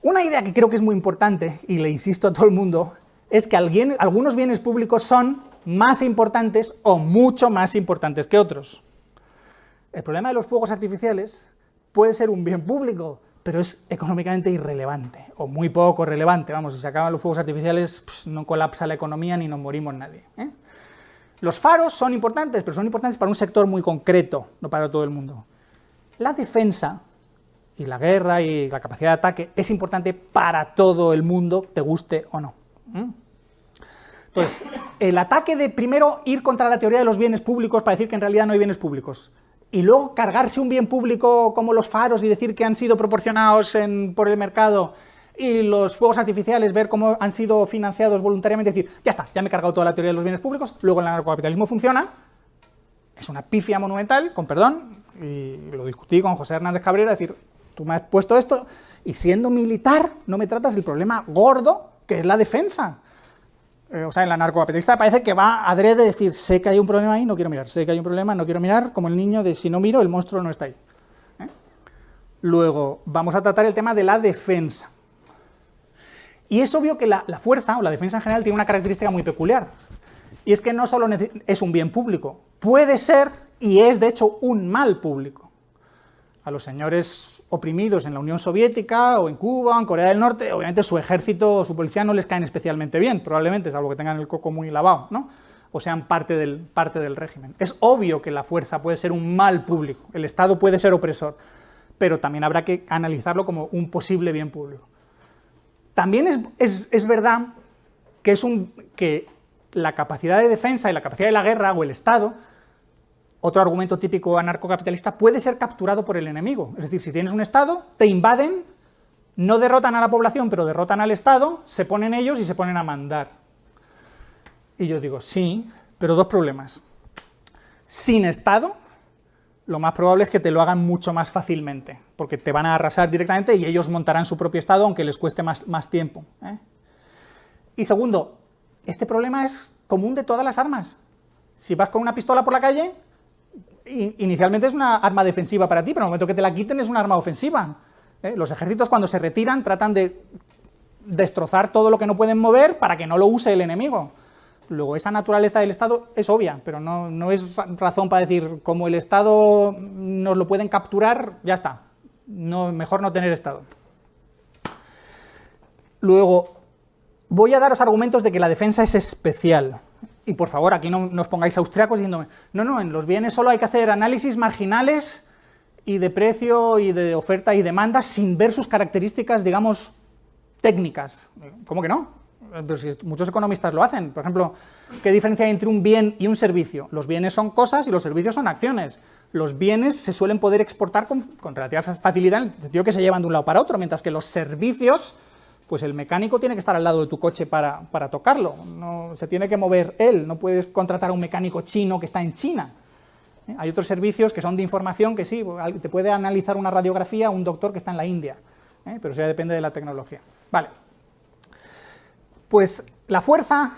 Una idea que creo que es muy importante, y le insisto a todo el mundo, es que algunos bienes públicos son más importantes o mucho más importantes que otros. El problema de los fuegos artificiales puede ser un bien público, pero es económicamente irrelevante, o muy poco relevante. Vamos, si se acaban los fuegos artificiales, pues no colapsa la economía ni nos morimos nadie, ¿eh? Los faros son importantes, pero son importantes para un sector muy concreto, no para todo el mundo. La defensa y la guerra y la capacidad de ataque es importante para todo el mundo, te guste o no. Entonces, el ataque de primero ir contra la teoría de los bienes públicos para decir que en realidad no hay bienes públicos, y luego cargarse un bien público como los faros y decir que han sido proporcionados por el mercado, y los fuegos artificiales, ver cómo han sido financiados voluntariamente, decir, ya está, ya me he cargado toda la teoría de los bienes públicos, luego el anarcocapitalismo funciona, es una pifia monumental, con perdón, y lo discutí con José Hernández Cabrera, decir, tú me has puesto esto, y siendo militar no me tratas del problema gordo, que es la defensa. O sea, el anarcocapitalista parece que va adrede decir, sé que hay un problema ahí, no quiero mirar, sé que hay un problema, no quiero mirar, como el niño de si no miro, el monstruo no está ahí. Luego, vamos a tratar el tema de la defensa. Y es obvio que la fuerza, o la defensa en general, tiene una característica muy peculiar. Y es que no solo es un bien público, puede ser, y es de hecho, un mal público. A los señores oprimidos en la Unión Soviética, o en Cuba, o en Corea del Norte, obviamente su ejército o su policía no les caen especialmente bien, probablemente, salvo que tengan el coco muy lavado, ¿no? O sean parte del régimen. Es obvio que la fuerza puede ser un mal público, el Estado puede ser opresor, pero también habrá que analizarlo como un posible bien público. También es verdad que la capacidad de defensa y la capacidad de la guerra, o el Estado, otro argumento típico anarcocapitalista, puede ser capturado por el enemigo. Es decir, si tienes un Estado, te invaden, no derrotan a la población, pero derrotan al Estado, se ponen ellos y se ponen a mandar. Y yo digo, sí, pero dos problemas. Sin Estado, lo más probable es que te lo hagan mucho más fácilmente, porque te van a arrasar directamente y ellos montarán su propio Estado, aunque les cueste más tiempo, ¿eh? Y segundo, este problema es común de todas las armas. Si vas con una pistola por la calle, inicialmente es una arma defensiva para ti, pero en el momento que te la quiten es una arma ofensiva, ¿eh? Los ejércitos, cuando se retiran, tratan de destrozar todo lo que no pueden mover para que no lo use el enemigo. Luego, esa naturaleza del Estado es obvia, pero no es razón para decir, como el Estado nos lo pueden capturar, ya está, mejor no tener Estado. Luego, voy a daros argumentos de que la defensa es especial. Y por favor, aquí no os pongáis austriacos diciéndome, no, en los bienes solo hay que hacer análisis marginales y de precio y de oferta y demanda sin ver sus características, digamos, técnicas. ¿Cómo que no? Pero si muchos economistas lo hacen. Por ejemplo, ¿qué diferencia hay entre un bien y un servicio? Los bienes son cosas y los servicios son acciones. Los bienes se suelen poder exportar con relativa facilidad, en el sentido que se llevan de un lado para otro, mientras que los servicios, pues el mecánico tiene que estar al lado de tu coche para tocarlo, no, se tiene que mover él, no puedes contratar a un mecánico chino que está en China. Hay otros servicios que son de información que sí, te puede analizar una radiografía un doctor que está en la India, pero eso ya depende de la tecnología. Vale. Pues la fuerza,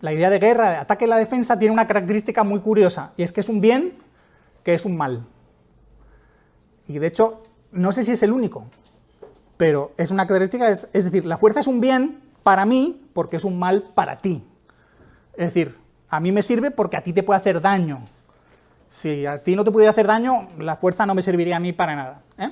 la idea de guerra, de ataque y la defensa, tiene una característica muy curiosa, y es que es un bien que es un mal. Y de hecho, no sé si es el único, pero es una característica, es decir, la fuerza es un bien para mí porque es un mal para ti. Es decir, a mí me sirve porque a ti te puede hacer daño. Si a ti no te pudiera hacer daño, la fuerza no me serviría a mí para nada, ¿eh?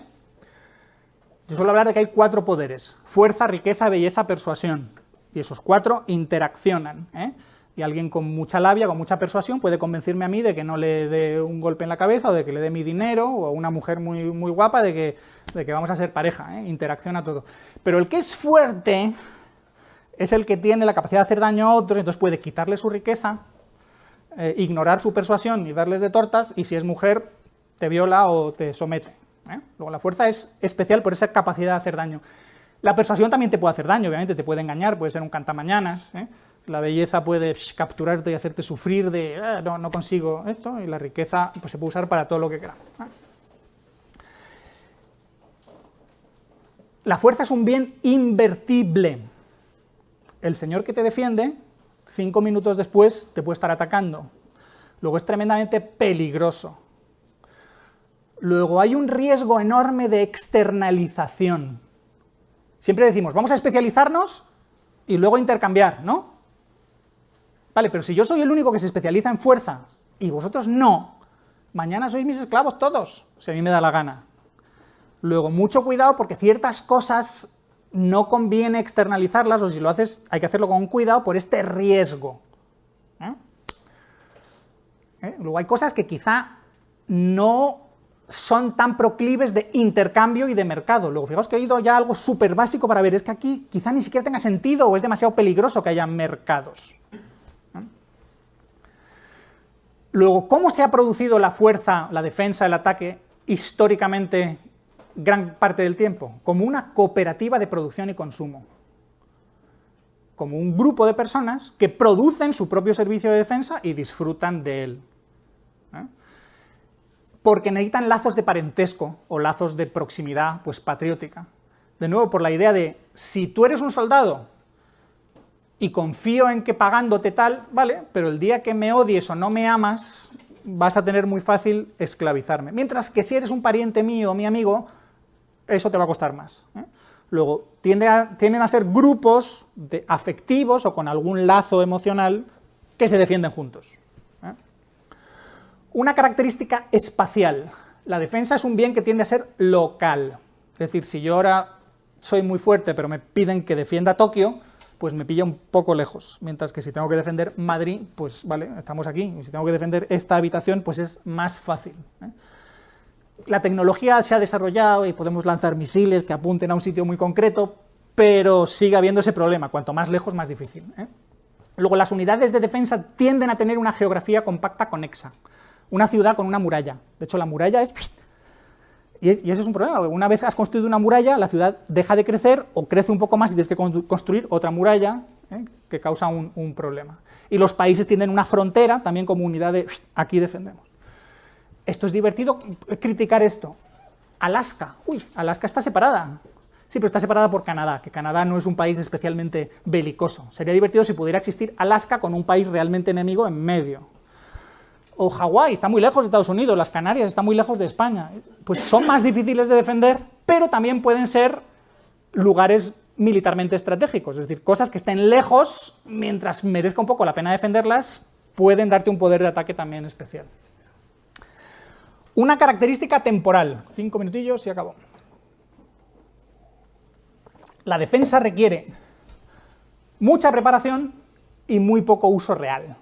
Yo suelo hablar de que hay 4 poderes: fuerza, riqueza, belleza, persuasión. Y esos 4 interaccionan, ¿eh? Y alguien con mucha labia, con mucha persuasión, puede convencerme a mí de que no le dé un golpe en la cabeza, o de que le dé mi dinero, o a una mujer muy guapa de que vamos a ser pareja, ¿eh? Interacciona todo. Pero el que es fuerte es el que tiene la capacidad de hacer daño a otros, entonces puede quitarle su riqueza, ignorar su persuasión y darles de tortas, y si es mujer, te viola o te somete, ¿eh? Luego la fuerza es especial por esa capacidad de hacer daño. La persuasión también te puede hacer daño, obviamente, te puede engañar, puede ser un cantamañanas, ¿eh? La belleza puede capturarte y hacerte sufrir de no consigo esto, y la riqueza pues, se puede usar para todo lo que queramos, ¿eh? La fuerza es un bien invertible. El señor que te defiende, 5 minutos después te puede estar atacando. Luego es tremendamente peligroso. Luego hay un riesgo enorme de externalización. Siempre decimos, vamos a especializarnos y luego intercambiar, ¿no? Vale, pero si yo soy el único que se especializa en fuerza y vosotros no, mañana sois mis esclavos todos, si a mí me da la gana. Luego, mucho cuidado porque ciertas cosas no conviene externalizarlas, o si lo haces hay que hacerlo con cuidado por este riesgo. Luego hay cosas que quizá no son tan proclives de intercambio y de mercado. Luego, fijaos que he ido ya a algo súper básico para ver, es que aquí quizá ni siquiera tenga sentido o es demasiado peligroso que haya mercados. Luego, ¿cómo se ha producido la fuerza, la defensa, el ataque históricamente gran parte del tiempo? Como una cooperativa de producción y consumo. Como un grupo de personas que producen su propio servicio de defensa y disfrutan de él. Porque necesitan lazos de parentesco o lazos de proximidad pues patriótica. De nuevo, por la idea de, si tú eres un soldado y confío en que pagándote tal, vale, pero el día que me odies o no me amas, vas a tener muy fácil esclavizarme. Mientras que si eres un pariente mío o mi amigo, eso te va a costar más. Luego, tienden a ser grupos afectivos o con algún lazo emocional que se defienden juntos. Una característica espacial. La defensa es un bien que tiende a ser local. Es decir, si yo ahora soy muy fuerte, pero me piden que defienda Tokio, pues me pilla un poco lejos. Mientras que si tengo que defender Madrid, pues vale, estamos aquí. Y si tengo que defender esta habitación, pues es más fácil. La tecnología se ha desarrollado y podemos lanzar misiles que apunten a un sitio muy concreto, pero sigue habiendo ese problema. Cuanto más lejos, más difícil. Luego, las unidades de defensa tienden a tener una geografía compacta conexa. Una ciudad con una muralla. De hecho, la muralla es... Y ese es un problema. Una vez has construido una muralla, la ciudad deja de crecer o crece un poco más y tienes que construir otra muralla que causa un problema. Y los países tienen una frontera también como unidad de... Aquí defendemos. Esto es divertido, criticar esto. Alaska. Uy, Alaska está separada. Sí, pero está separada por Canadá, que Canadá no es un país especialmente belicoso. Sería divertido si pudiera existir Alaska con un país realmente enemigo en medio. O Hawái, está muy lejos de Estados Unidos, las Canarias están muy lejos de España. Pues son más difíciles de defender, pero también pueden ser lugares militarmente estratégicos, es decir, cosas que estén lejos, mientras merezca un poco la pena defenderlas, pueden darte un poder de ataque también especial. Una característica temporal, 5 minutillos y acabó. La defensa requiere mucha preparación y muy poco uso real.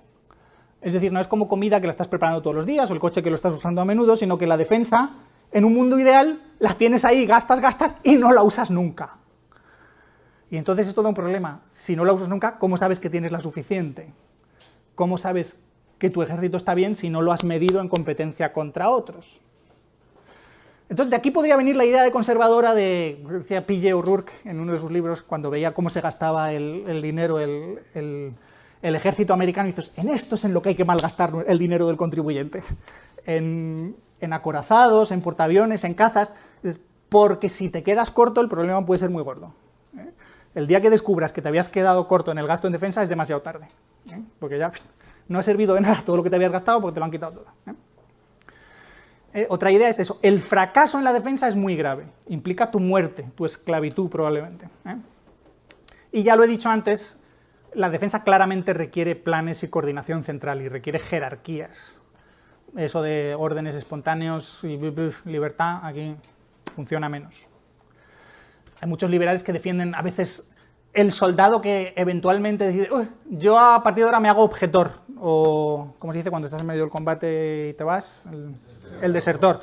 Es decir, no es como comida que la estás preparando todos los días o el coche que lo estás usando a menudo, sino que la defensa, en un mundo ideal, la tienes ahí, gastas y no la usas nunca. Y entonces es todo un problema. Si no la usas nunca, ¿cómo sabes que tienes la suficiente? ¿Cómo sabes que tu ejército está bien si no lo has medido en competencia contra otros? Entonces, de aquí podría venir la idea de conservadora de, decía P.J. O'Rourke en uno de sus libros, cuando veía cómo se gastaba el dinero, el ejército americano, y dices, en esto es en lo que hay que malgastar el dinero del contribuyente. En acorazados, en portaaviones, en cazas, porque si te quedas corto, el problema puede ser muy gordo. El día que descubras que te habías quedado corto en el gasto en defensa es demasiado tarde, porque ya no ha servido de nada todo lo que te habías gastado porque te lo han quitado todo. Otra idea es eso, el fracaso en la defensa es muy grave, implica tu muerte, tu esclavitud probablemente. Y ya lo he dicho antes, la defensa claramente requiere planes y coordinación central y requiere jerarquías. Eso de órdenes espontáneos y libertad, aquí funciona menos. Hay muchos liberales que defienden a veces el soldado que eventualmente decide, yo a partir de ahora me hago objetor, o como se dice cuando estás en medio del combate y te vas, el desertor.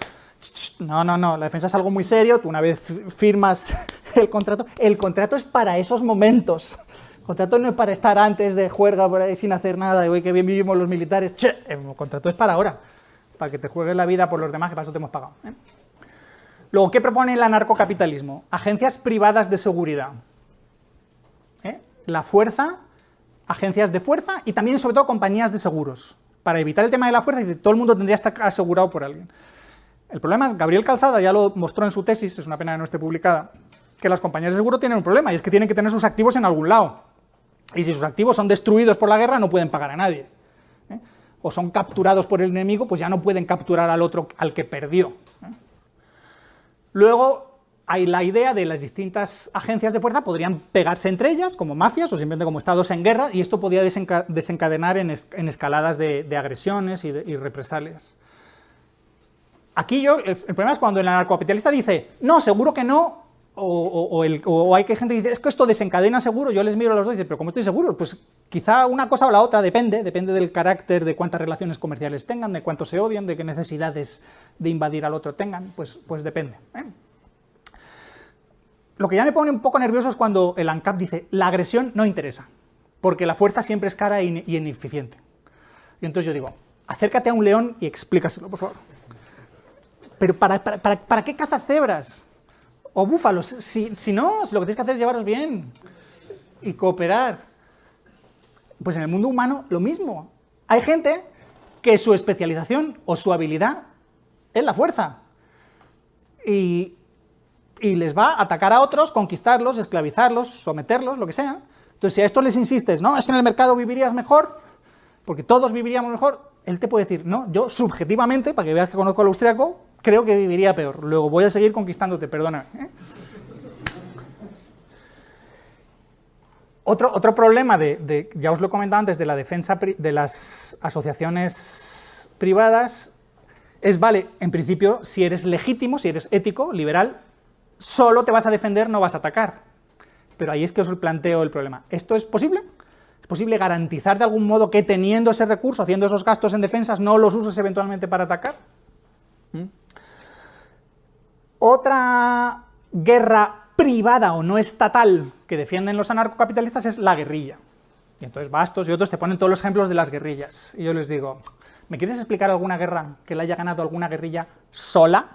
No, la defensa es algo muy serio, tú una vez firmas el contrato es para esos momentos. El contrato no es para estar antes de juerga por ahí sin hacer nada, y que bien vivimos los militares. El contrato es para ahora, para que te juegues la vida por los demás, que para eso te hemos pagado. Luego, ¿qué propone el anarcocapitalismo? Agencias privadas de seguridad. La fuerza, agencias de fuerza y también, sobre todo, compañías de seguros. Para evitar el tema de la fuerza, todo el mundo tendría que estar asegurado por alguien. El problema es, Gabriel Calzada ya lo mostró en su tesis, es una pena que no esté publicada, que las compañías de seguro tienen un problema, y es que tienen que tener sus activos en algún lado. Y si sus activos son destruidos por la guerra, no pueden pagar a nadie. O son capturados por el enemigo, pues ya no pueden capturar al otro, al que perdió. Luego, hay la idea de las distintas agencias de fuerza podrían pegarse entre ellas, como mafias o simplemente como estados en guerra, y esto podría desencadenar en escaladas de agresiones y represalias. Aquí el problema es cuando el anarcocapitalista dice, no, seguro que no, o hay gente que dice, es que esto desencadena seguro, yo les miro a los dos y digo, pero ¿cómo estoy seguro? Pues quizá una cosa o la otra, depende del carácter, de cuántas relaciones comerciales tengan, de cuánto se odian, de qué necesidades de invadir al otro tengan, pues depende. Lo que ya me pone un poco nervioso es cuando el ANCAP dice, la agresión no interesa, porque la fuerza siempre es cara y ineficiente. Y entonces yo digo, acércate a un león y explícaselo, por favor. Pero ¿para qué cazas cebras? O búfalos, si no, lo que tienes que hacer es llevaros bien y cooperar. Pues en el mundo humano lo mismo. Hay gente que su especialización o su habilidad es la fuerza. Y les va a atacar a otros, conquistarlos, esclavizarlos, someterlos, lo que sea. Entonces si a esto les insistes, no, es que en el mercado vivirías mejor, porque todos viviríamos mejor, él te puede decir, no, yo subjetivamente, para que veas que conozco al austriaco, creo que viviría peor, luego voy a seguir conquistándote, perdóname. Otro problema, ya os lo he comentado antes, de la defensa de las asociaciones privadas, es, vale, en principio, si eres legítimo, si eres ético, liberal, solo te vas a defender, no vas a atacar. Pero ahí es que os planteo el problema. ¿Esto es posible? ¿Es posible garantizar de algún modo que teniendo ese recurso, haciendo esos gastos en defensas, no los uses eventualmente para atacar? Otra guerra privada o no estatal que defienden los anarcocapitalistas es la guerrilla. Y entonces Bastos y otros te ponen todos los ejemplos de las guerrillas. Y yo les digo, ¿me quieres explicar alguna guerra que la haya ganado alguna guerrilla sola?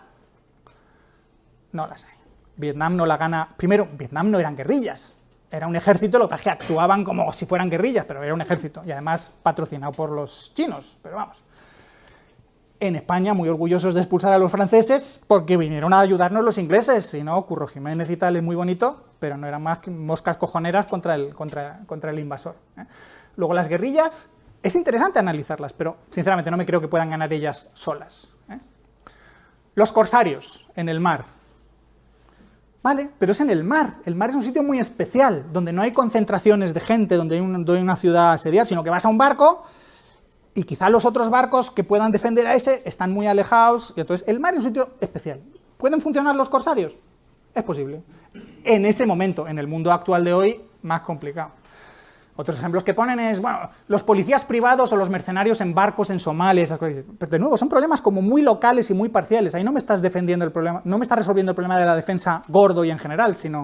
No las hay. Vietnam no la gana... Primero, Vietnam no eran guerrillas. Era un ejército, lo que pasa es que actuaban como si fueran guerrillas, pero era un ejército. Y además patrocinado por los chinos, pero vamos. En España, muy orgullosos de expulsar a los franceses porque vinieron a ayudarnos los ingleses. Si no, Curro Jiménez y tal es muy bonito, pero no eran más que moscas cojoneras contra el invasor. Luego las guerrillas, es interesante analizarlas, pero sinceramente no me creo que puedan ganar ellas solas. Los corsarios en el mar. Vale, pero es en el mar. El mar es un sitio muy especial, donde no hay concentraciones de gente, donde hay una ciudad asediada, sino que vas a un barco y quizá los otros barcos que puedan defender a ese están muy alejados, y entonces el mar es un sitio especial. ¿Pueden funcionar los corsarios? Es posible. En ese momento, en el mundo actual de hoy, más complicado. Otros ejemplos que ponen es, bueno, los policías privados o los mercenarios en barcos en Somalia, esas cosas. Pero de nuevo, son problemas como muy locales y muy parciales. Ahí no me estás defendiendo el problema, no me estás resolviendo el problema de la defensa gordo y en general, sino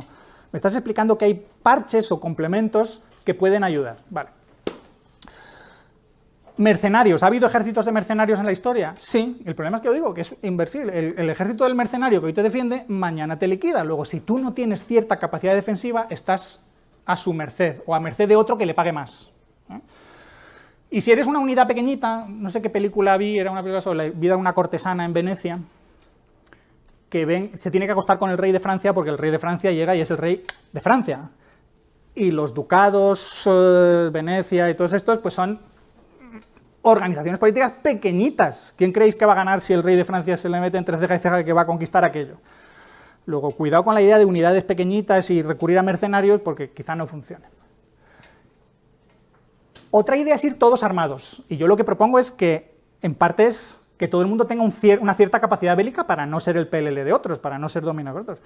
me estás explicando que hay parches o complementos que pueden ayudar. Vale. Mercenarios. ¿Ha habido ejércitos de mercenarios en la historia? Sí. El problema es que yo digo que es inversible. El ejército del mercenario que hoy te defiende, mañana te liquida. Luego, si tú no tienes cierta capacidad defensiva, estás a su merced, o a merced de otro que le pague más. Y si eres una unidad pequeñita, no sé qué película vi, era una película sobre la vida de una cortesana en Venecia, que se tiene que acostar con el rey de Francia, porque el rey de Francia llega y es el rey de Francia. Y los ducados, Venecia y todos estos, pues son organizaciones políticas pequeñitas. ¿Quién creéis que va a ganar si el rey de Francia se le mete entre ceja y ceja que va a conquistar aquello? Luego, cuidado con la idea de unidades pequeñitas y recurrir a mercenarios, porque quizá no funcione. Otra idea es ir todos armados, y yo lo que propongo es que, en parte, es que todo el mundo tenga una cierta capacidad bélica para no ser el PLL de otros, para no ser dominado por otros.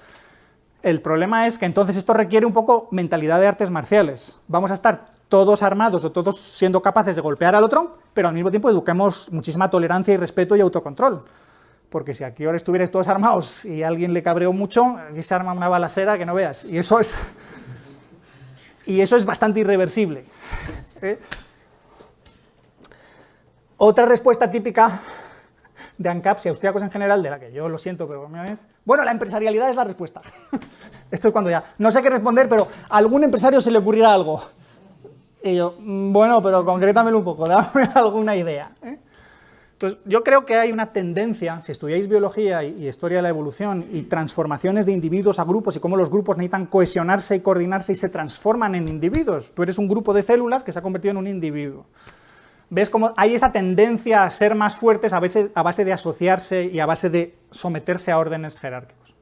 El problema es que entonces esto requiere un poco mentalidad de artes marciales. Vamos a estar todos armados o todos siendo capaces de golpear al otro, pero al mismo tiempo eduquemos muchísima tolerancia y respeto y autocontrol. Porque si aquí ahora estuvierais todos armados y a alguien le cabreó mucho, aquí se arma una balacera que no veas. Y eso es bastante irreversible. Otra respuesta típica de ANCAPs y austríacos en general, de la que yo lo siento, pero es, bueno, la empresarialidad es la respuesta. Esto es cuando ya, no sé qué responder, pero a algún empresario se le ocurrirá algo. Y yo, bueno, pero concrétamelo un poco, dame alguna idea. Entonces, yo creo que hay una tendencia, si estudiáis biología y historia de la evolución y transformaciones de individuos a grupos y cómo los grupos necesitan cohesionarse y coordinarse y se transforman en individuos. Tú eres un grupo de células que se ha convertido en un individuo. ¿Ves cómo hay esa tendencia a ser más fuertes a base de asociarse y a base de someterse a órdenes jerárquicos?